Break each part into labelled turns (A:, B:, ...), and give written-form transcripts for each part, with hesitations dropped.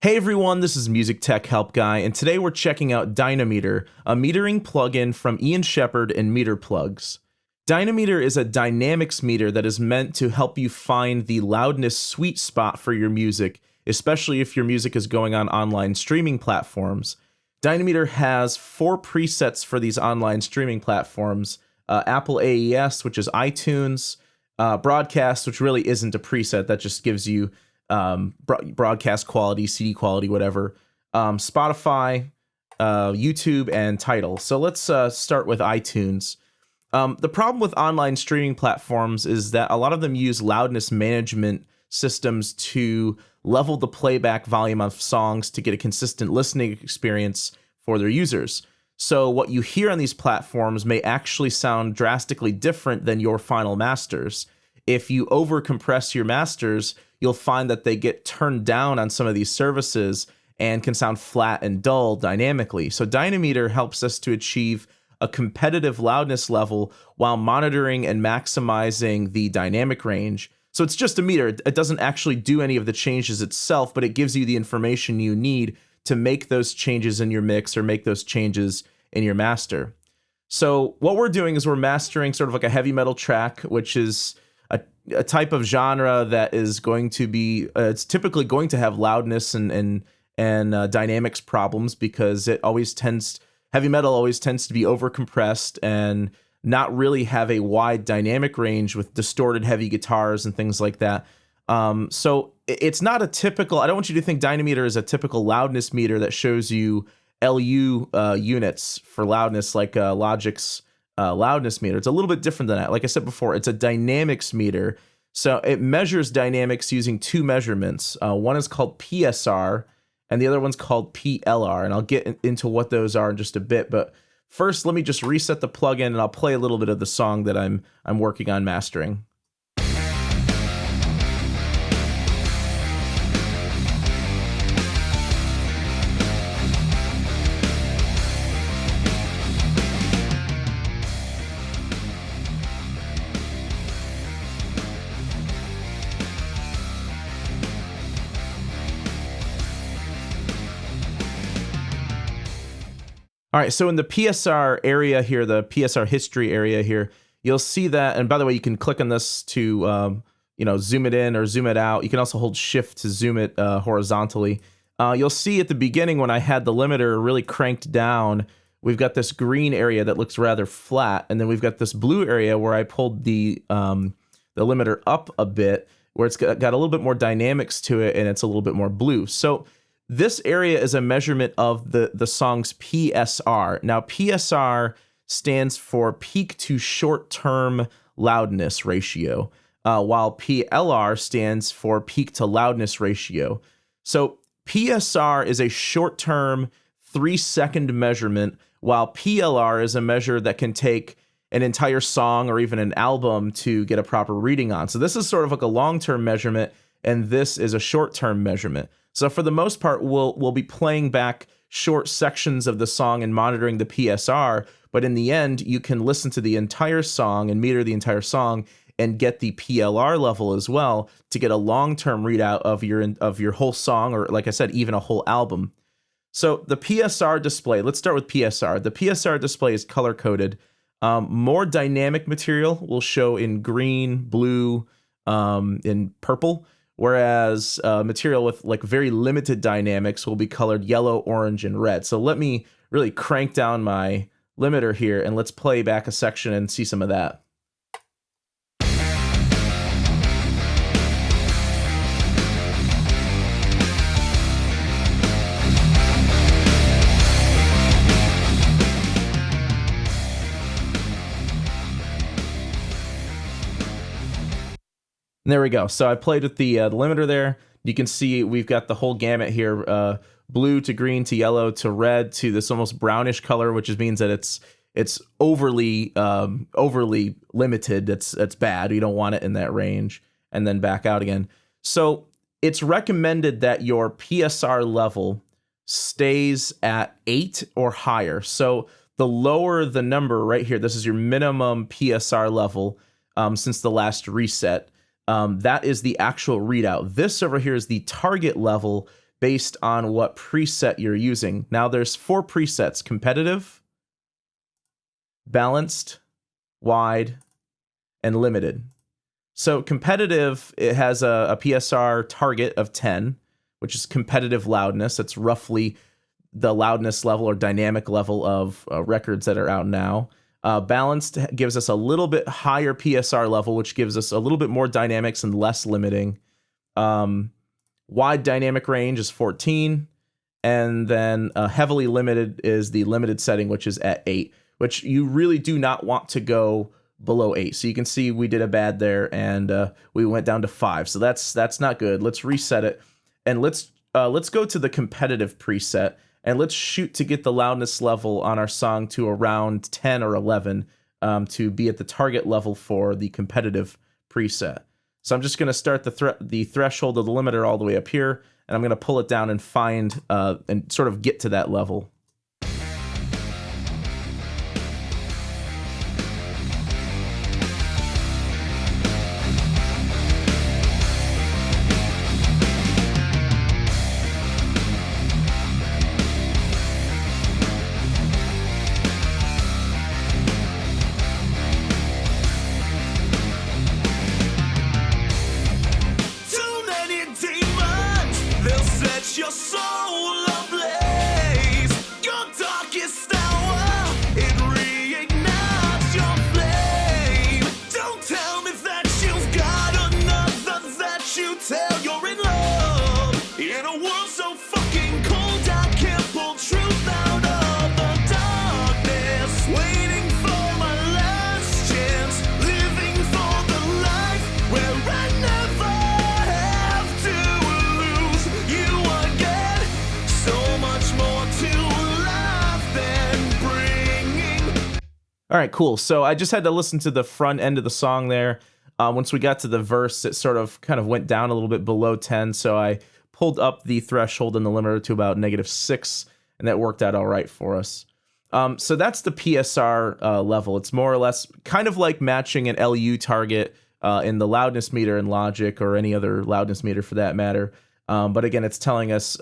A: Hey everyone, this is MusicTechHelpGuy, and today we're checking out Dynameter, a metering plugin from Ian Shepherd and Meterplugs. Dynameter is a dynamics meter that is meant to help you find the loudness sweet spot for your music, especially if your music is going on online streaming platforms. Dynameter has 4 presets for these online streaming platforms: Apple AES, which is iTunes, Broadcast, which really isn't a preset, that just gives you broadcast quality, CD quality, whatever, Spotify, YouTube, and Tidal. So let's start with iTunes. The problem with online streaming platforms is that a lot of them use loudness management systems to level the playback volume of songs to get a consistent listening experience for their users. So what you hear on these platforms may actually sound drastically different than your final masters. If you overcompress your masters, you'll find that they get turned down on some of these services and can sound flat and dull dynamically. So Dynameter helps us to achieve a competitive loudness level while monitoring and maximizing the dynamic range. So it's just a meter. It doesn't actually do any of the changes itself, but it gives you the information you need to make those changes in your mix or make those changes in your master. So what we're doing is we're mastering sort of like a heavy metal track, which is a type of genre that is going to be, it's typically going to have loudness and dynamics problems, because heavy metal always tends to be overcompressed and not really have a wide dynamic range with distorted heavy guitars and things like that. So it's not a typical, I don't want you to think Dynameter is a typical loudness meter that shows you LU units for loudness like Logic's loudness meter. It's a little bit different than that. Like I said before, it's a dynamics meter. So it measures dynamics using 2 measurements. One is called Psr and the other one's called PLR. And I'll get into what those are in just a bit. But first, let me just reset the plugin and I'll play a little bit of the song that I'm working on mastering. All right, so in the PSR area here, the PSR history area here, you'll see that, and by the way, you can click on this to zoom it in or zoom it out. You can also hold Shift to zoom it horizontally. You'll see at the beginning when I had the limiter really cranked down, we've got this green area that looks rather flat, and then we've got this blue area where I pulled the limiter up a bit, where it's got a little bit more dynamics to it, and it's a little bit more blue. So this area is a measurement of the song's PSR. Now, PSR stands for peak to short-term loudness ratio, while PLR stands for peak to loudness ratio. So PSR is a short-term 3-second measurement, while PLR is a measure that can take an entire song or even an album to get a proper reading on. So this is sort of like a long-term measurement, and this is a short-term measurement. So for the most part, we'll be playing back short sections of the song and monitoring the PSR, but in the end, you can listen to the entire song and meter the entire song and get the PLR level as well to get a long-term readout of your whole song, or like I said, even a whole album. So the PSR display, let's start with PSR. The PSR display is color-coded. More dynamic material will show in green, blue, and purple, whereas material with like very limited dynamics will be colored yellow, orange, and red. So let me really crank down my limiter here, and let's play back a section and see some of that. And there we go. So I played with the limiter there. You can see we've got the whole gamut here, blue to green to yellow to red to this almost brownish color, which means that it's overly limited. That's bad. You don't want it in that range, and then back out again. So it's recommended that your PSR level stays at 8 or higher. So the lower the number right here, this is your minimum PSR level since the last reset. That is the actual readout. This over here is the target level based on what preset you're using. Now there's 4 presets: competitive, balanced, wide, and limited. So competitive, it has a PSR target of 10, which is competitive loudness. That's roughly the loudness level or dynamic level of records that are out now. Balanced gives us a little bit higher PSR level, which gives us a little bit more dynamics and less limiting. Wide dynamic range is 14. And then heavily limited is the limited setting, which is at 8, which you really do not want to go below 8. So you can see we did a bad there, and we went down to 5. So that's not good. Let's reset it, and let's go to the competitive preset, and let's shoot to get the loudness level on our song to around 10 or 11 to be at the target level for the competitive preset. So I'm just going to start the threshold of the limiter all the way up here, and I'm going to pull it down and find and sort of get to that level.
B: Your soul ablaze, your darkest hour, it reignites your flame. Don't tell me that you've got another, that you tell you're in love. In a world so fucking cold, I can't pull truth out of the darkness. Waiting for my last chance, living for the life where I never have to lose you again. So much more to life than bringing.
A: All right, cool. So I just had to listen to the front end of the song there. Once we got to the verse, it sort of kind of went down a little bit below 10. So I pulled up the threshold and the limiter to about -6, and that worked out all right for us. So that's the PSR level. It's more or less kind of like matching an LU target in the loudness meter in Logic, or any other loudness meter for that matter. But again, it's telling us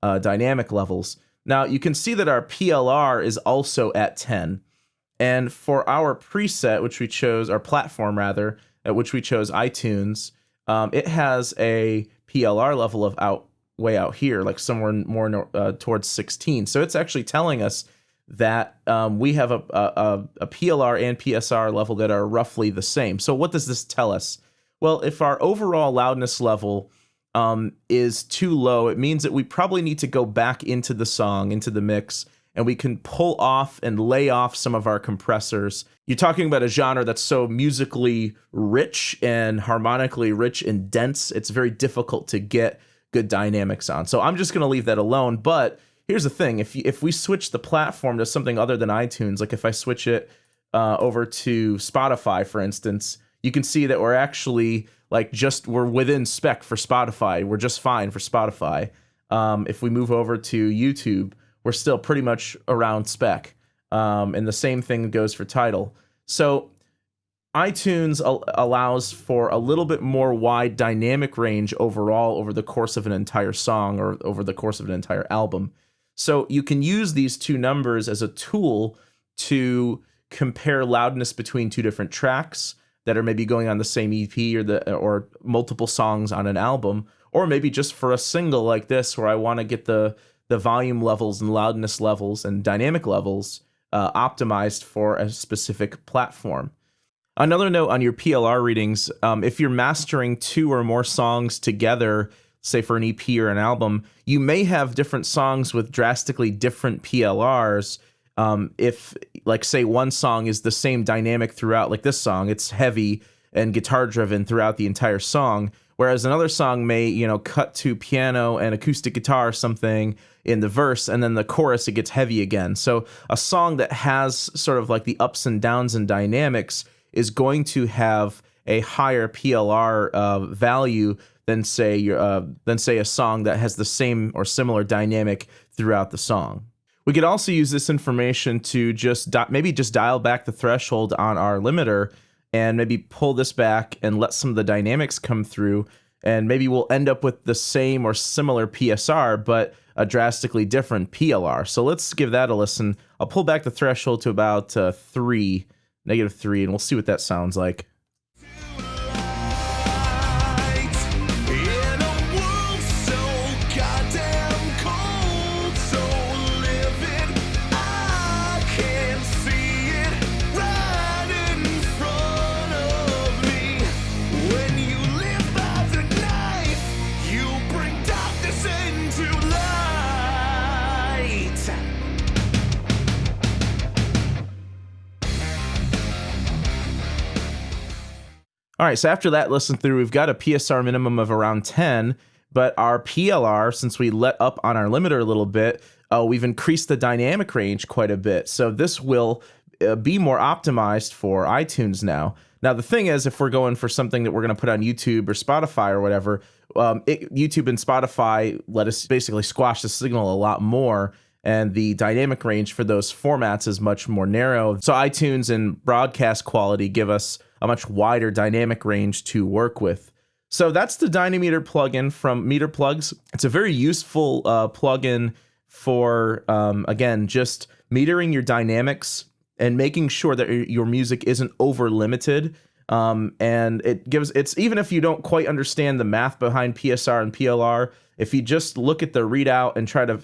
A: dynamic levels. Now you can see that our PLR is also at 10. And for our preset, which we chose, our platform rather, at which we chose iTunes, it has a PLR level of way out here, like somewhere more towards 16. So it's actually telling us that we have a PLR and PSR level that are roughly the same. So what does this tell us? Well, if our overall loudness level is too low, it means that we probably need to go back into the song, into the mix, and we can pull off and lay off some of our compressors. You're talking about a genre that's so musically rich and harmonically rich and dense, it's very difficult to get good dynamics on. So I'm just going to leave that alone. But here's the thing. If we switch the platform to something other than iTunes, like if I switch it over to Spotify, for instance, you can see that we're actually we're within spec for Spotify. We're just fine for Spotify. If we move over to YouTube, we're still pretty much around spec. And the same thing goes for Tidal. So iTunes allows for a little bit more wide dynamic range overall over the course of an entire song or over the course of an entire album. So you can use these two numbers as a tool to compare loudness between two different tracks that are maybe going on the same EP or multiple songs on an album, or maybe just for a single like this where I want to get the volume levels and loudness levels and dynamic levels optimized for a specific platform. Another note on your PLR readings, if you're mastering 2 or more songs together, say for an EP or an album, you may have different songs with drastically different PLRs. If, like, say one song is the same dynamic throughout, like this song, it's heavy and guitar driven throughout the entire song, whereas another song may, cut to piano and acoustic guitar or something in the verse, and then the chorus, it gets heavy again. So a song that has sort of like the ups and downs and dynamics is going to have a higher PLR value than say a song that has the same or similar dynamic throughout the song. We could also use this information to maybe just dial back the threshold on our limiter and maybe pull this back and let some of the dynamics come through and maybe we'll end up with the same or similar PSR, but a drastically different PLR. So let's give that a listen. I'll pull back the threshold to about -3, and we'll see what that sounds like.
B: In a world so goddamn cold, so livid, I can see it right in front of me. When you live by the knife, you bring darkness into light.
A: All right, so after that listen through, we've got a PSR minimum of around 10, but our PLR, since we let up on our limiter a little bit, we've increased the dynamic range quite a bit. So this will be more optimized for iTunes now. Now, the thing is, if we're going for something that we're going to put on YouTube or Spotify or whatever, YouTube and Spotify let us basically squash the signal a lot more, and the dynamic range for those formats is much more narrow. So iTunes and broadcast quality give us a much wider dynamic range to work with. So that's the Dynameter plugin from Meterplugs. It's a very useful plugin for, again, just metering your dynamics and making sure that your music isn't over limited. And it's even if you don't quite understand the math behind PSR and PLR, if you just look at the readout and try to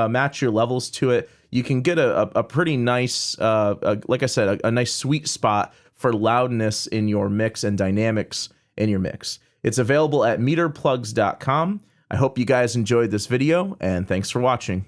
A: match your levels to it, you can get a pretty nice, like I said, a nice sweet spot for loudness in your mix and dynamics in your mix. It's available at meterplugs.com. I hope you guys enjoyed this video, and thanks for watching.